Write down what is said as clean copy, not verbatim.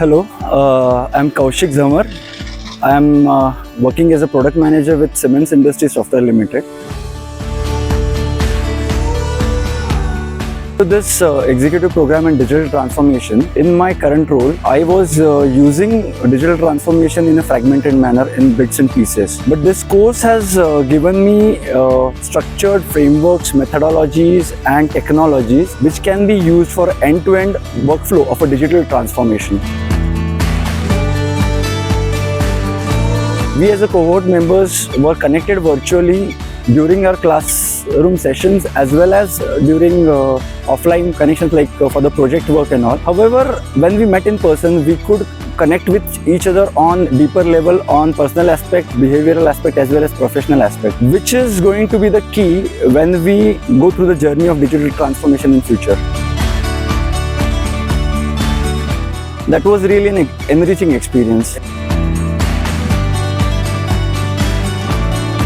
Hello, I'm Kaushik Jhamwar. I'm working as a product manager with Siemens Industry Software Limited. So this executive program in digital transformation, in my current role, I was using digital transformation in a fragmented manner in bits and pieces. But this course has given me structured frameworks, methodologies and technologies which can be used for end-to-end workflow of a digital transformation. We as a cohort members were connected virtually during our classroom sessions as well as during offline connections like for the project work and all. However, when we met in person, we could connect with each other on deeper level on personal aspect, behavioral aspect as well as professional aspect, which is going to be the key when we go through the journey of digital transformation in future. That was really an enriching experience.